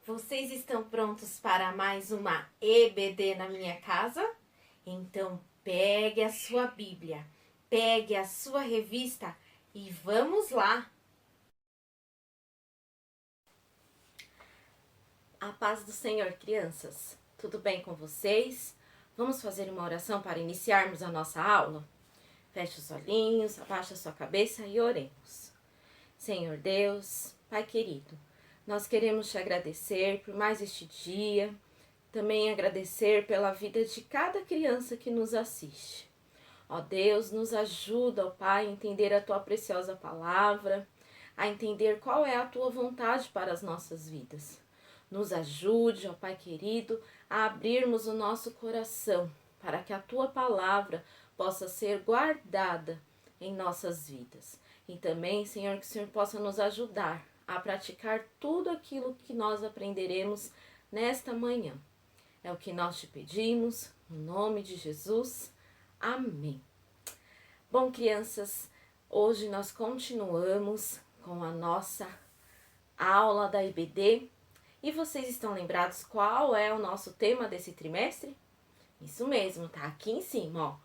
Vocês estão prontos para mais uma EBD na minha casa? Então pegue a sua Bíblia, pegue a sua revista e vamos lá! A paz do Senhor, crianças. Tudo bem com vocês? Vamos fazer uma oração para iniciarmos a nossa aula? Feche os olhinhos, abaixe a sua cabeça e oremos. Senhor Deus, Pai querido, nós queremos te agradecer por mais este dia, também agradecer pela vida de cada criança que nos assiste. Ó Deus, nos ajuda, ó Pai, a entender a tua preciosa palavra, a entender qual é a tua vontade para as nossas vidas. Nos ajude, ó Pai querido, a abrirmos o nosso coração para que a tua palavra possa ser guardada em nossas vidas. E também, Senhor, que o Senhor possa nos ajudar a praticar tudo aquilo que nós aprenderemos nesta manhã. É o que nós te pedimos, no nome de Jesus. Amém. Bom, crianças, hoje nós continuamos com a nossa aula da EBD. E vocês estão lembrados qual é o nosso tema desse trimestre? Isso mesmo, tá aqui em cima, ó.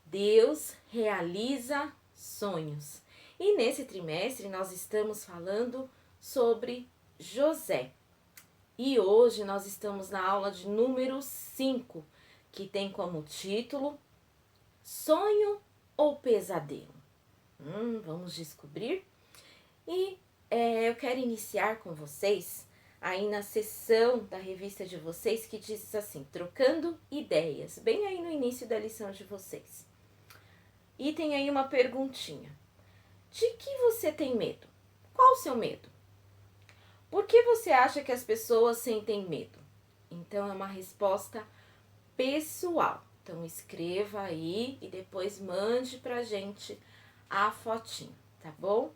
Deus realiza sonhos. E nesse trimestre nós estamos falando sobre José. E hoje nós estamos na aula de número 5, que tem como título Sonho ou Pesadelo? Vamos descobrir? E eu quero iniciar com vocês aí na seção da revista de vocês que diz assim, trocando ideias, bem aí no início da lição de vocês. E tem aí uma perguntinha. De que você tem medo? Qual o seu medo? Por que você acha que as pessoas sentem medo? Então, é uma resposta pessoal. Então, escreva aí e depois mande pra gente a fotinho, tá bom?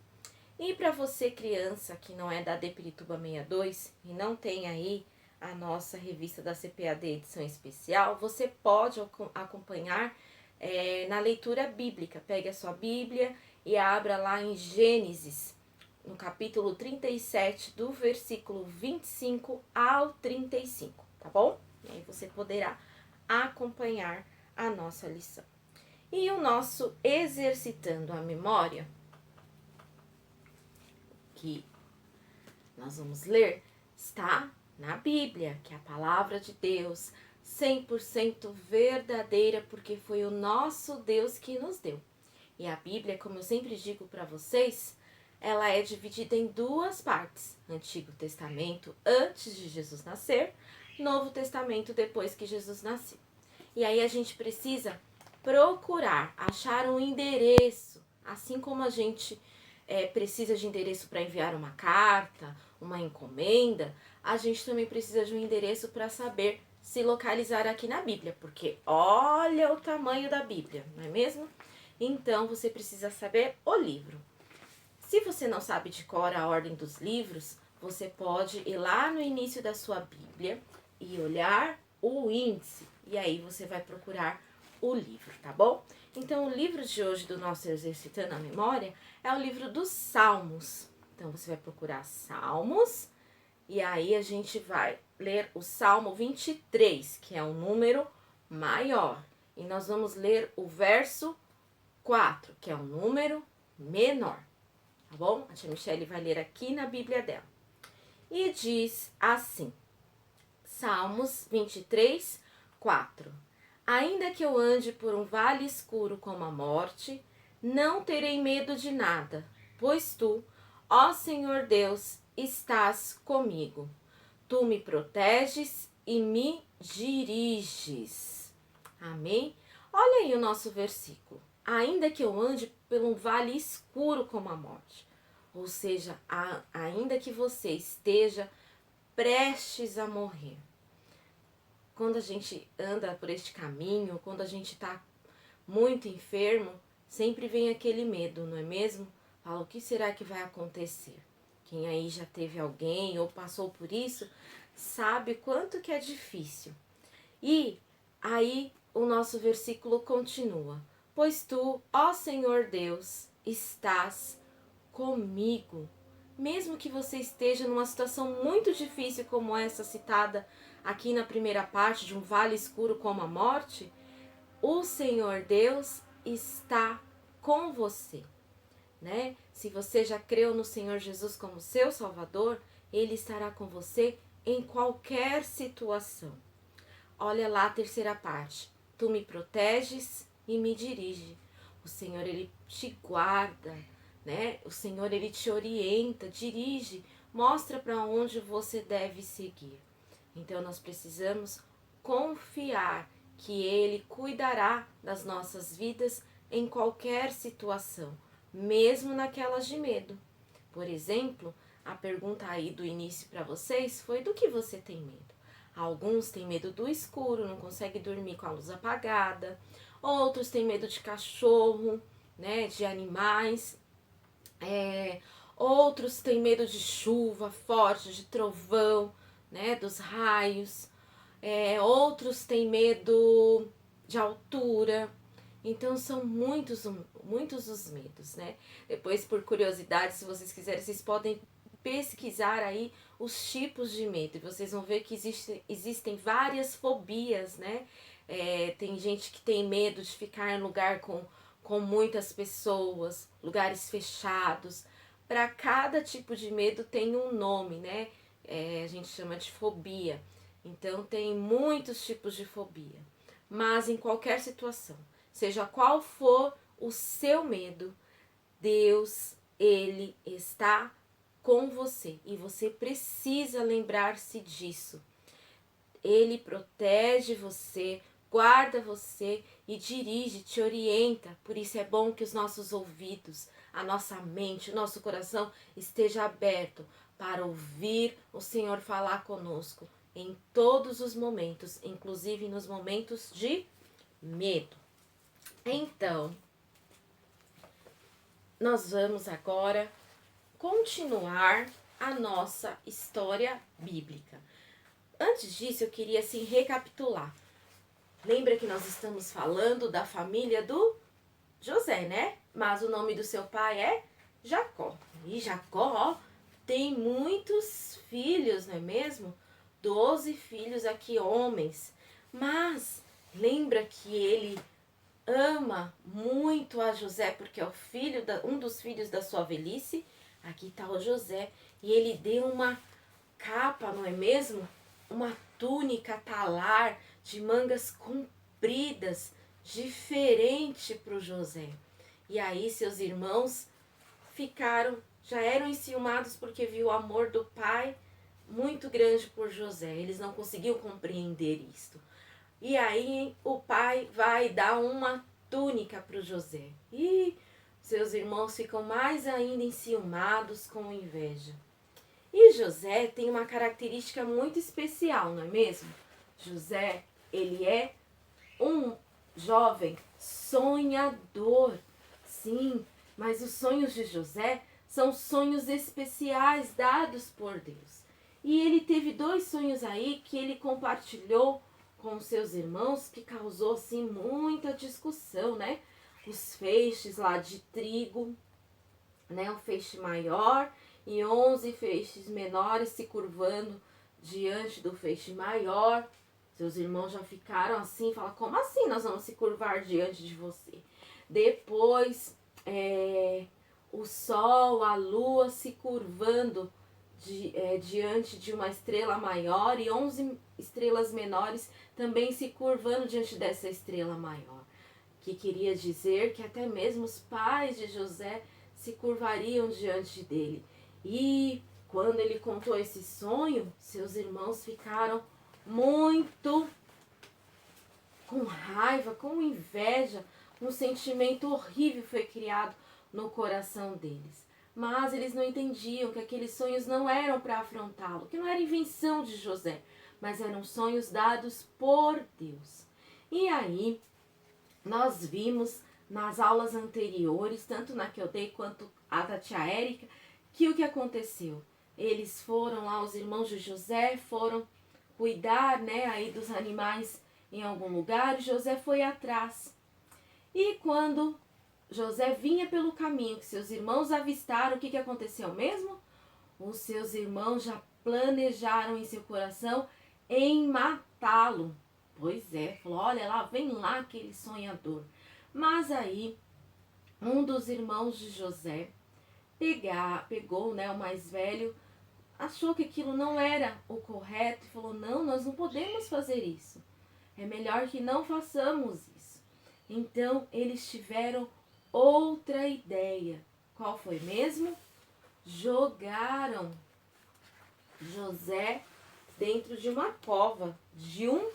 E para você, criança, que não é da Depirituba 62 e não tem aí a nossa revista da CPAD edição especial, você pode acompanhar na leitura bíblica. Pegue a sua Bíblia e abra lá em Gênesis, no capítulo 37, do versículo 25 ao 35, tá bom? E aí você poderá acompanhar a nossa lição. E o nosso exercitando a memória, que nós vamos ler, está na Bíblia, que é a palavra de Deus, 100% verdadeira, porque foi o nosso Deus que nos deu. E a Bíblia, como eu sempre digo para vocês, ela é dividida em duas partes. Antigo Testamento antes de Jesus nascer, Novo Testamento depois que Jesus nasceu. E aí a gente precisa procurar, achar um endereço, assim como a gente precisa de endereço para enviar uma carta, uma encomenda, a gente também precisa de um endereço para saber se localizar aqui na Bíblia, porque olha o tamanho da Bíblia, não é mesmo? Então, você precisa saber o livro. Se você não sabe de cor a ordem dos livros, você pode ir lá no início da sua Bíblia e olhar o índice. E aí você vai procurar o livro, tá bom? Então, o livro de hoje do nosso Exercitando a Memória é o livro dos Salmos. Então, você vai procurar Salmos e aí a gente vai ler o Salmo 23, que é um número maior. E nós vamos ler o verso 4, que é um número menor, tá bom? A tia Michele vai ler aqui na Bíblia dela. E diz assim, Salmos 23, 4. Ainda que eu ande por um vale escuro como a morte, não terei medo de nada, pois tu, ó Senhor Deus, estás comigo. Tu me proteges e me diriges. Amém? Olha aí o nosso versículo. Ainda que eu ande por um vale escuro como a morte. Ou seja, ainda que você esteja prestes a morrer. Quando a gente anda por este caminho, quando a gente está muito enfermo, sempre vem aquele medo, não é mesmo? Fala, o que será que vai acontecer? Quem aí já teve alguém ou passou por isso, sabe quanto que é difícil. E aí o nosso versículo continua. Pois tu, ó Senhor Deus, estás comigo. mesmo que você esteja numa situação muito difícil como essa citada aqui na primeira parte, de um vale escuro como a morte, o Senhor Deus está com você, né? Se você já creu no Senhor Jesus como seu Salvador, Ele estará com você em qualquer situação. Olha lá a terceira parte. Tu me proteges e me dirige. O Senhor, Ele te guarda, né? O Senhor, Ele te orienta, dirige, mostra para onde você deve seguir. Então, nós precisamos confiar que Ele cuidará das nossas vidas em qualquer situação, mesmo naquelas de medo. Por exemplo, a pergunta aí do início para vocês foi: do que você tem medo? Alguns têm medo do escuro, não conseguem dormir com a luz apagada. Outros têm medo de cachorro, né, de animais. Outros têm medo de chuva forte, de trovão, né, dos raios. Outros têm medo de altura. Então são muitos os medos, né? Depois, por curiosidade, se vocês quiserem, vocês podem pesquisar aí os tipos de medo. E vocês vão ver que existem várias fobias, né? Tem gente que tem medo de ficar em lugar com muitas pessoas, lugares fechados. Para cada tipo de medo tem um nome, né? A gente chama de fobia. Então tem muitos tipos de fobia. Mas em qualquer situação, seja qual for o seu medo, Deus, Ele está com você. E você precisa lembrar-se disso. Ele protege você, guarda você e dirige, te orienta. Por isso é bom que os nossos ouvidos, a nossa mente, o nosso coração esteja aberto para ouvir o Senhor falar conosco em todos os momentos, inclusive nos momentos de medo. Então, nós vamos agora continuar a nossa história bíblica. Antes disso, eu queria assim recapitular. Lembra que nós estamos falando da família do José, né? Mas o nome do seu pai é Jacó. E Jacó tem muitos filhos, não é mesmo? 12 filhos aqui, homens. Mas lembra que ele ama muito a José porque é um dos filhos da sua velhice. Aqui está o José. E ele deu uma capa, não é mesmo? Uma túnica talar de mangas compridas, diferente para o José. E aí seus irmãos já eram enciumados porque viu o amor do pai muito grande por José. Eles não conseguiam compreender isto. E aí o pai vai dar uma túnica para o José. E seus irmãos ficam mais ainda enciumados com inveja. E José tem uma característica muito especial, não é mesmo? José, ele é um jovem sonhador. Sim, mas os sonhos de José são sonhos especiais dados por Deus. E ele teve 2 sonhos aí que ele compartilhou com seus irmãos que causou assim muita discussão, né? Os feixes lá de trigo, né? Um feixe maior e 11 feixes menores se curvando diante do feixe maior. Seus irmãos já ficaram assim, falam: como assim nós vamos se curvar diante de você? Depois, o sol, a lua se curvando diante de uma estrela maior e 11 estrelas menores também se curvando diante dessa estrela maior. Que queria dizer que até mesmo os pais de José se curvariam diante dele. E quando ele contou esse sonho, seus irmãos ficaram muito com raiva, com inveja. Um sentimento horrível foi criado no coração deles. Mas eles não entendiam que aqueles sonhos não eram para afrontá-lo, que não era invenção de José, mas eram sonhos dados por Deus. E aí, nós vimos nas aulas anteriores, tanto na que eu dei quanto a da tia Érica, que o que aconteceu? Eles foram lá, os irmãos de José foram cuidar, né, aí dos animais em algum lugar, e José foi atrás. E quando José vinha pelo caminho que seus irmãos avistaram, o que aconteceu mesmo? os seus irmãos já planejaram em seu coração em matá-lo. Pois é, falou, olha lá, vem lá aquele sonhador. Mas aí, um dos irmãos de José pegou, né, o mais velho, achou que aquilo não era o correto e falou, não, nós não podemos fazer isso. É melhor que não façamos isso. Então, eles tiveram outra ideia. Qual foi mesmo? Jogaram José dentro de uma cova, de um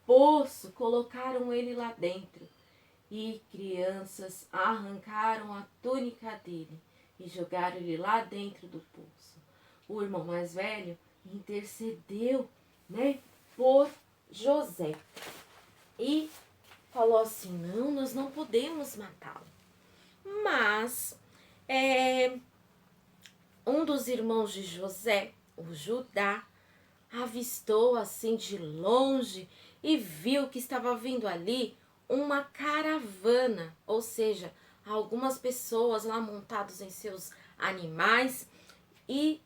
poço, colocaram ele lá dentro. E crianças arrancaram a túnica dele e jogaram ele lá dentro do poço. O irmão mais velho intercedeu, né, por José e falou assim, não, nós não podemos matá-lo. Mas um dos irmãos de José, o Judá, avistou assim de longe e viu que estava vindo ali uma caravana, ou seja, algumas pessoas lá montados em seus animais, e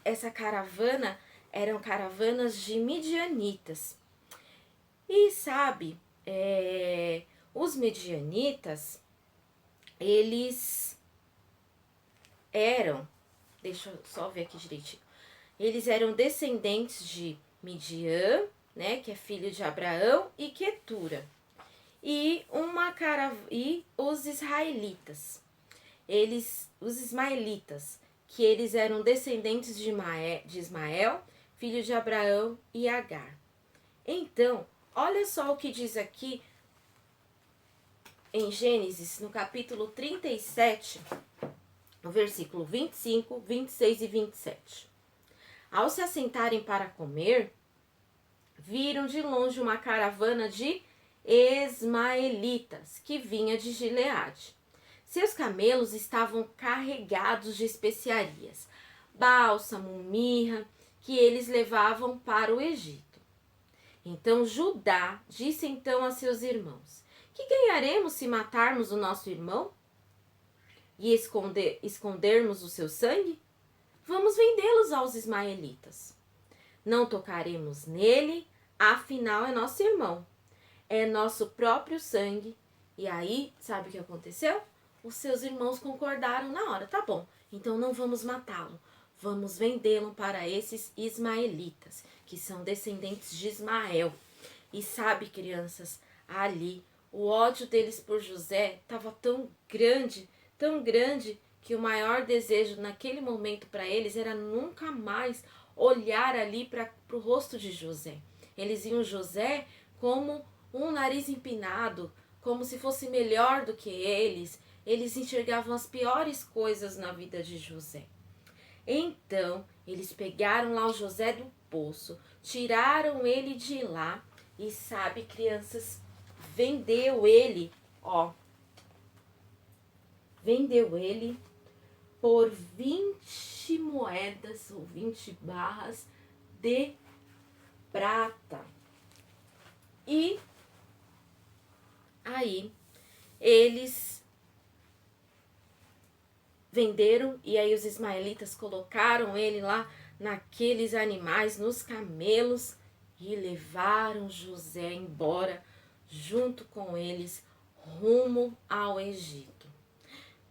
essa caravana eram caravanas de midianitas. E sabe, os midianitas, eles eram, deixa eu só ver aqui direitinho, eles eram descendentes de Midian, né, que é filho de Abraão, e Quetura. E os israelitas. Os ismaelitas, que eles eram descendentes de Ismael, filho de Abraão e Agar. Então, olha só o que diz aqui em Gênesis, no capítulo 37, no versículo 25, 26 e 27. Ao se assentarem para comer, viram de longe uma caravana de ismaelitas, que vinha de Gileade. Seus camelos estavam carregados de especiarias, bálsamo, mirra, que eles levavam para o Egito. Então Judá disse então a seus irmãos, que ganharemos se matarmos o nosso irmão e escondermos o seu sangue? Vamos vendê-los aos ismaelitas. Não tocaremos nele, afinal é nosso irmão. É nosso próprio sangue. E aí, sabe o que aconteceu? Os seus irmãos concordaram na hora. Tá bom, então não vamos matá-lo. Vamos vendê-lo para esses ismaelitas, que são descendentes de Ismael. E sabe, crianças, ali o ódio deles por José estava tão grande, que o maior desejo naquele momento para eles era nunca mais olhar ali para o rosto de José. Eles viam José como um nariz empinado, como se fosse melhor do que eles. Eles enxergavam as piores coisas na vida de José. Então, eles pegaram lá o José do poço, tiraram ele de lá e, sabe, crianças, vendeu ele por 20 moedas ou 20 barras de prata. E aí eles venderam, e aí os ismaelitas colocaram ele lá naqueles animais, nos camelos, e levaram José embora junto com eles rumo ao Egito.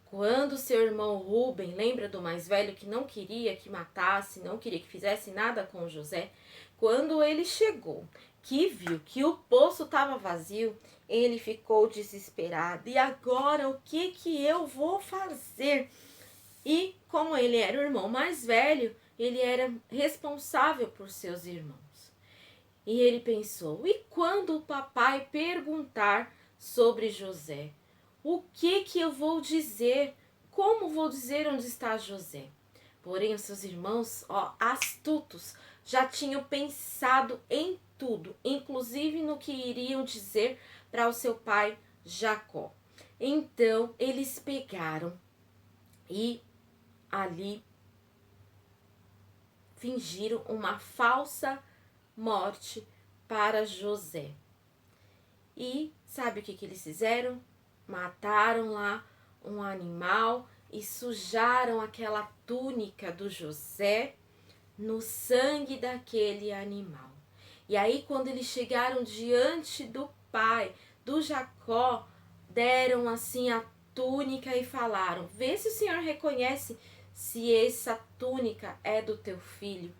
Quando seu irmão Rúben, lembra do mais velho que não queria que matasse, não queria que fizesse nada com José, quando ele chegou, que viu que o poço estava vazio, ele ficou desesperado. E agora o que eu vou fazer? E como ele era o irmão mais velho, ele era responsável por seus irmãos. E ele pensou, e quando o papai perguntar sobre José, o que eu vou dizer? Como vou dizer onde está José? Porém, os seus irmãos, astutos, já tinham pensado em tudo, inclusive no que iriam dizer para o seu pai Jacó. Então, eles pegaram e ali fingiram uma falsa morte para José. E sabe o que eles fizeram? Mataram lá um animal e sujaram aquela túnica do José no sangue daquele animal. E aí, quando eles chegaram diante do pai, do Jacó, deram assim a túnica e falaram: vê se o Senhor reconhece se essa túnica é do teu filho.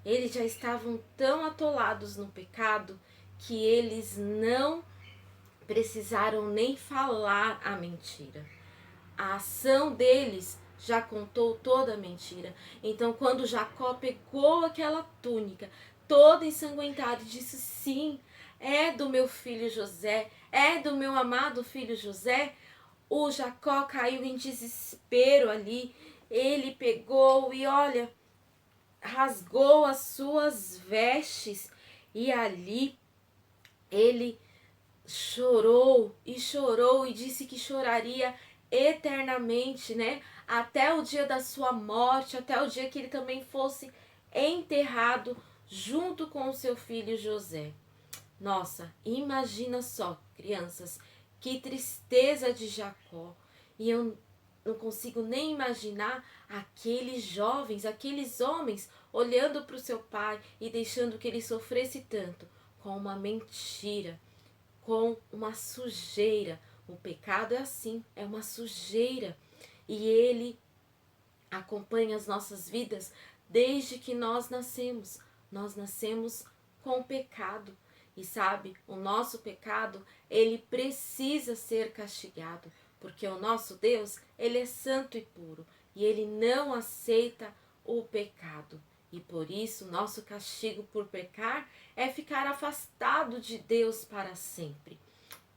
Eles já estavam tão atolados no pecado que eles não precisaram nem falar a mentira. A ação deles já contou toda a mentira. Então, quando Jacó pegou aquela túnica toda ensanguentada e disse: sim, é do meu filho José, é do meu amado filho José, o Jacó caiu em desespero ali. Ele pegou e, olha, rasgou as suas vestes e ali ele chorou e disse que choraria eternamente, né? Até o dia da sua morte, até o dia que ele também fosse enterrado junto com o seu filho José. Nossa, imagina só, crianças, que tristeza de Jacó. E eu não consigo nem imaginar aqueles jovens, aqueles homens olhando para o seu pai e deixando que ele sofresse tanto com uma mentira, com uma sujeira. O pecado é assim, é uma sujeira. E ele acompanha as nossas vidas desde que nós nascemos. Nós nascemos com o pecado. E sabe, o nosso pecado, ele precisa ser castigado, porque o nosso Deus, ele é santo e puro, e ele não aceita o pecado. E por isso, nosso castigo por pecar é ficar afastado de Deus para sempre.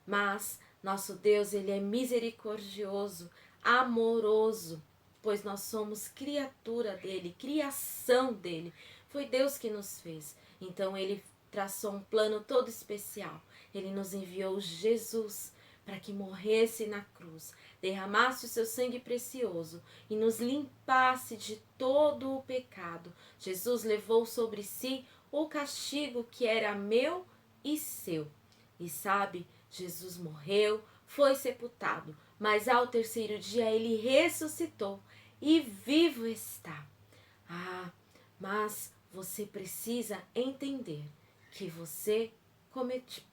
Mas nosso Deus, ele é misericordioso, amoroso, pois nós somos criatura dele, criação dele. Foi Deus que nos fez. Então ele traçou um plano todo especial. Ele nos enviou Jesus para que morresse na cruz, derramasse o seu sangue precioso e nos limpasse de todo o pecado. Jesus levou sobre si o castigo que era meu e seu. E sabe, Jesus morreu, foi sepultado, mas ao terceiro dia ele ressuscitou e vivo está. Ah, mas você precisa entender que você comete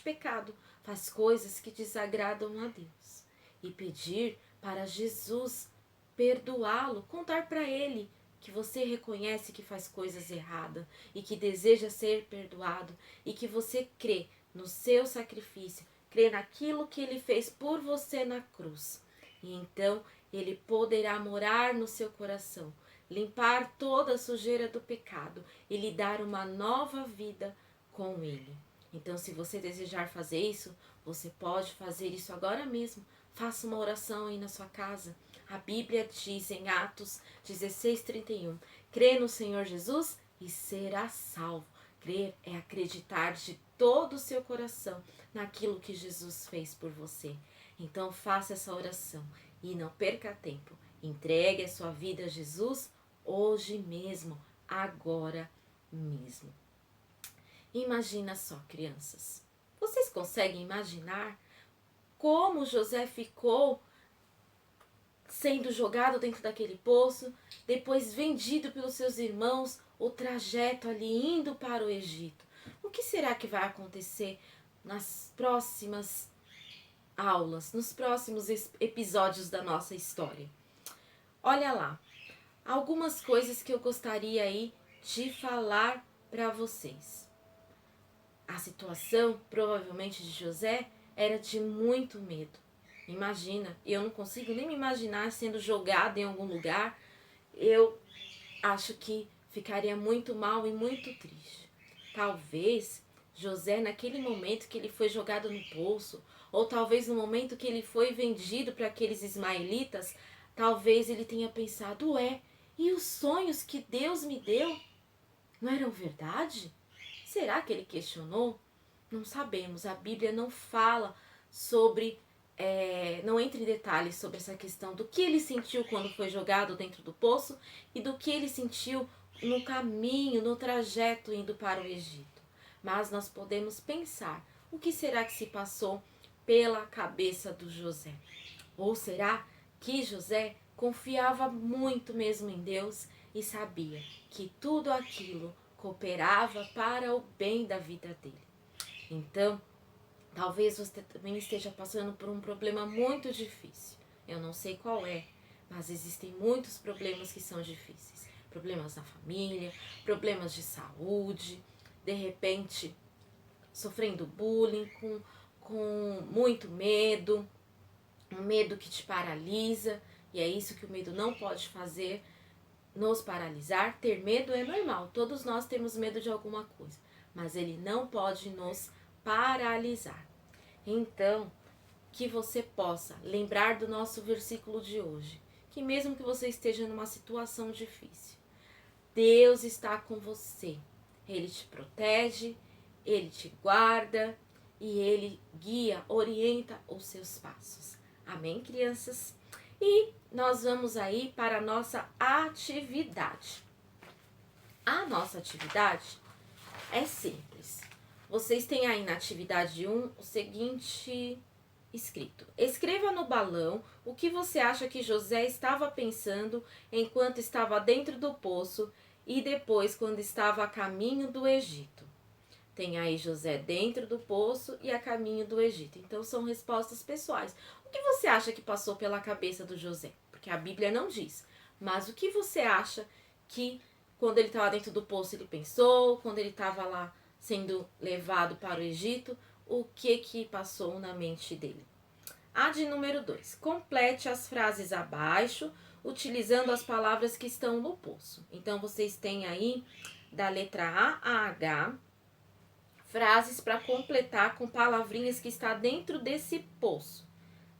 pecado, faz coisas que desagradam a Deus. E pedir para Jesus perdoá-lo, contar para ele que você reconhece que faz coisas erradas e que deseja ser perdoado e que você crê no seu sacrifício, crê naquilo que ele fez por você na cruz. E então ele poderá morar no seu coração, limpar toda a sujeira do pecado e lhe dar uma nova vida com ele. Então, se você desejar fazer isso, você pode fazer isso agora mesmo. Faça uma oração aí na sua casa. A Bíblia diz em Atos 16:31, crê no Senhor Jesus e será salvo. Crer é acreditar de todo o seu coração naquilo que Jesus fez por você. Então faça essa oração e não perca tempo. Entregue a sua vida a Jesus hoje mesmo, agora mesmo. Imagina só, crianças. Vocês conseguem imaginar como José ficou sendo jogado dentro daquele poço, depois vendido pelos seus irmãos, o trajeto ali indo para o Egito? O que será que vai acontecer nas próximas aulas, nos próximos episódios da nossa história? Olha lá, algumas coisas que eu gostaria aí de falar para vocês. A situação, provavelmente, de José era de muito medo. Imagina, eu não consigo nem me imaginar sendo jogado em algum lugar. Eu acho que ficaria muito mal e muito triste. Talvez José, naquele momento que ele foi jogado no poço, ou talvez no momento que ele foi vendido para aqueles ismaelitas, talvez ele tenha pensado: ué, e os sonhos que Deus me deu não eram verdade? Será que ele questionou? Não sabemos. A Bíblia não fala sobre, não entra em detalhes sobre essa questão do que ele sentiu quando foi jogado dentro do poço e do que ele sentiu no caminho, no trajeto indo para o Egito. Mas nós podemos pensar: o que será que se passou pela cabeça do José? Ou será que José confiava muito mesmo em Deus e sabia que tudo aquilo cooperava para o bem da vida dele. Então, talvez você também esteja passando por um problema muito difícil. Eu não sei qual é, mas existem muitos problemas que são difíceis. Problemas na família, problemas de saúde, de repente sofrendo bullying, com muito medo, um medo que te paralisa, e é isso que o medo não pode fazer, nos paralisar. Ter medo é normal, todos nós temos medo de alguma coisa, mas ele não pode nos paralisar. Então, que você possa lembrar do nosso versículo de hoje, que mesmo que você esteja numa situação difícil, Deus está com você. Ele te protege, Ele te guarda e Ele guia, orienta os seus passos. Amém, crianças? E nós vamos aí para a nossa atividade. A nossa atividade é simples. Vocês têm aí na atividade 1 o seguinte escrito: escreva no balão o que você acha que José estava pensando enquanto estava dentro do poço e depois quando estava a caminho do Egito. Tem aí José dentro do poço e a caminho do Egito. Então são respostas pessoais. O que você acha que passou pela cabeça do José? Porque a Bíblia não diz. Mas o que você acha que quando ele estava dentro do poço ele pensou? Quando ele estava lá sendo levado para o Egito, o que passou na mente dele? A de número 2. Complete as frases abaixo, utilizando as palavras que estão no poço. Então, vocês têm aí, da letra A H, frases para completar com palavrinhas que está dentro desse poço,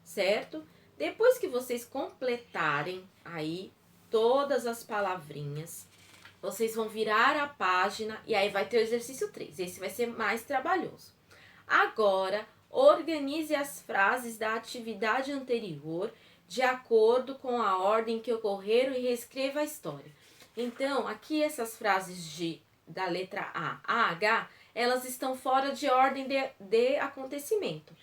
certo? Depois que vocês completarem aí todas as palavrinhas, vocês vão virar a página e aí vai ter o exercício 3. Esse vai ser mais trabalhoso. Agora, organize as frases da atividade anterior de acordo com a ordem que ocorreram e reescreva a história. Então, aqui essas frases da letra A H, elas estão fora de ordem de acontecimento.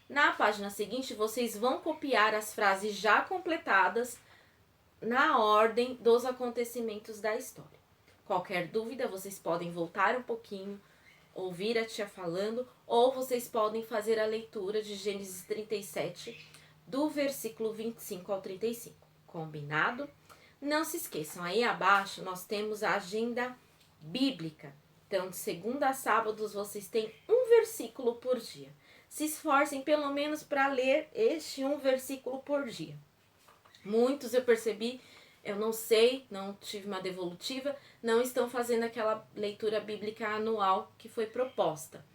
Na página seguinte, vocês vão copiar as frases já completadas na ordem dos acontecimentos da história. Qualquer dúvida, vocês podem voltar um pouquinho, ouvir a tia falando, ou vocês podem fazer a leitura de Gênesis 37, do versículo 25 ao 35. Combinado? Não se esqueçam, aí abaixo nós temos a agenda bíblica. Então, de segunda a sábados, vocês têm um versículo por dia. Se esforcem pelo menos para ler um versículo por dia. Muitos eu percebi, eu não sei, não tive uma devolutiva, não estão fazendo aquela leitura bíblica anual que foi proposta.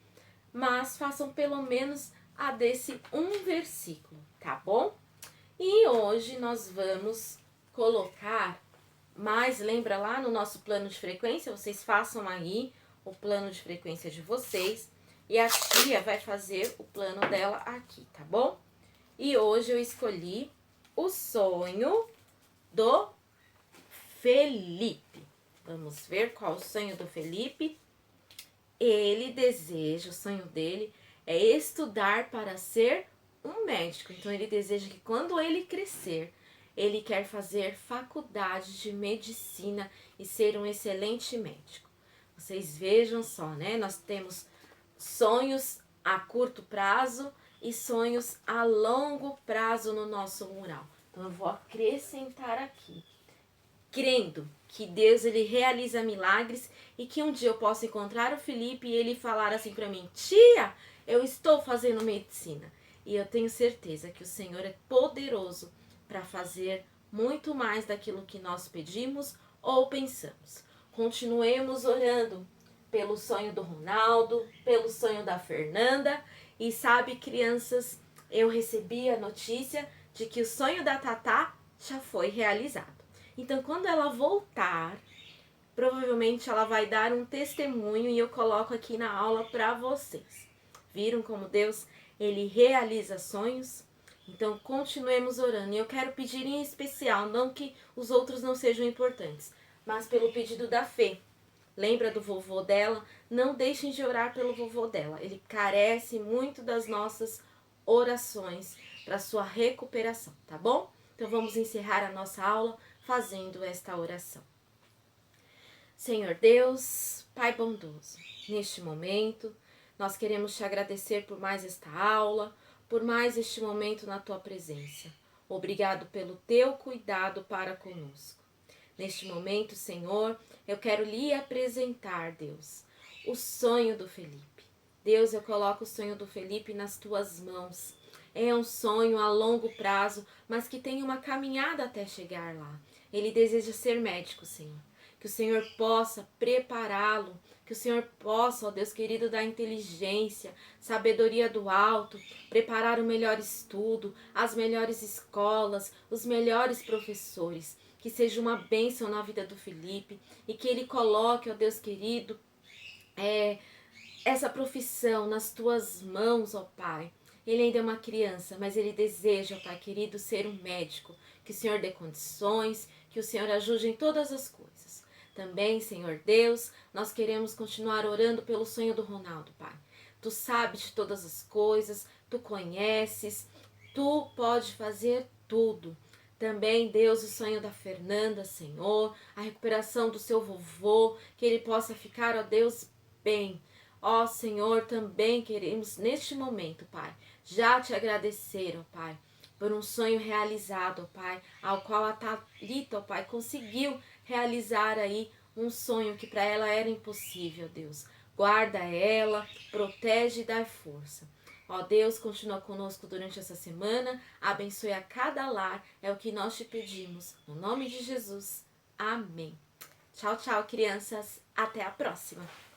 Mas façam pelo menos a desse um versículo, tá bom? E hoje nós vamos colocar mais, lembra lá no nosso plano de frequência, vocês façam aí o plano de frequência de vocês e a tia vai fazer o plano dela aqui, tá bom? E hoje eu escolhi o sonho do Felipe. Vamos ver qual o sonho do Felipe. Ele deseja, o sonho dele é estudar para ser um médico. Então, ele deseja que quando ele crescer, ele quer fazer faculdade de medicina e ser um excelente médico. Vocês vejam só, né? Nós temos sonhos a curto prazo e sonhos a longo prazo no nosso mural. Então, eu vou acrescentar aqui, crendo que Deus ele realiza milagres e que um dia eu possa encontrar o Felipe e ele falar assim para mim: tia, eu estou fazendo medicina. E eu tenho certeza que o Senhor é poderoso para fazer muito mais daquilo que nós pedimos ou pensamos. Continuemos orando pelo sonho do Ronaldo, pelo sonho da Fernanda. E sabe, crianças, eu recebi a notícia de que o sonho da Tatá já foi realizado. Então, quando ela voltar, provavelmente ela vai dar um testemunho e eu coloco aqui na aula para vocês. Viram como Deus, ele realiza sonhos? Então, continuemos orando. E eu quero pedir em especial, não que os outros não sejam importantes, mas pelo pedido da Fê. Lembra do vovô dela? Não deixem de orar pelo vovô dela. Ele carece muito das nossas orações para sua recuperação, tá bom? Então, Então vamos encerrar a nossa aula fazendo esta oração. Senhor Deus, Pai bondoso, neste momento nós queremos te agradecer por mais esta aula, por mais este momento na tua presença. Obrigado pelo teu cuidado para conosco. Neste momento, Senhor, eu quero lhe apresentar, Deus, o sonho do Felipe. Deus, eu coloco o sonho do Felipe nas tuas mãos. É um sonho a longo prazo, mas que tem uma caminhada até chegar lá. Ele deseja ser médico, Senhor. Que o Senhor possa prepará-lo, que o Senhor possa, ó Deus querido, dar inteligência, sabedoria do alto, preparar o melhor estudo, as melhores escolas, os melhores professores. Que seja uma bênção na vida do Felipe e que ele coloque, ó Deus querido, essa profissão nas tuas mãos, ó Pai. Ele ainda é uma criança, mas ele deseja, ó Pai querido, ser um médico. Que o Senhor dê condições, que o Senhor ajude em todas as coisas. Também, Senhor Deus, nós queremos continuar orando pelo sonho do Ronaldo, Pai. Tu sabes de todas as coisas, tu conheces, tu pode fazer tudo. Também, Deus, o sonho da Fernanda, Senhor, a recuperação do seu vovô, que ele possa ficar, ó Deus, bem. Ó Senhor, também queremos neste momento, Pai, já te agradecer, ó Pai, por um sonho realizado, ó Pai, ao qual a Thalita, ó Pai, conseguiu realizar aí um sonho que para ela era impossível, Deus. Guarda ela, protege e dá força. Ó Deus, continua conosco durante essa semana, abençoe a cada lar, é o que nós te pedimos. No nome de Jesus, amém. Tchau, tchau, crianças. Até a próxima.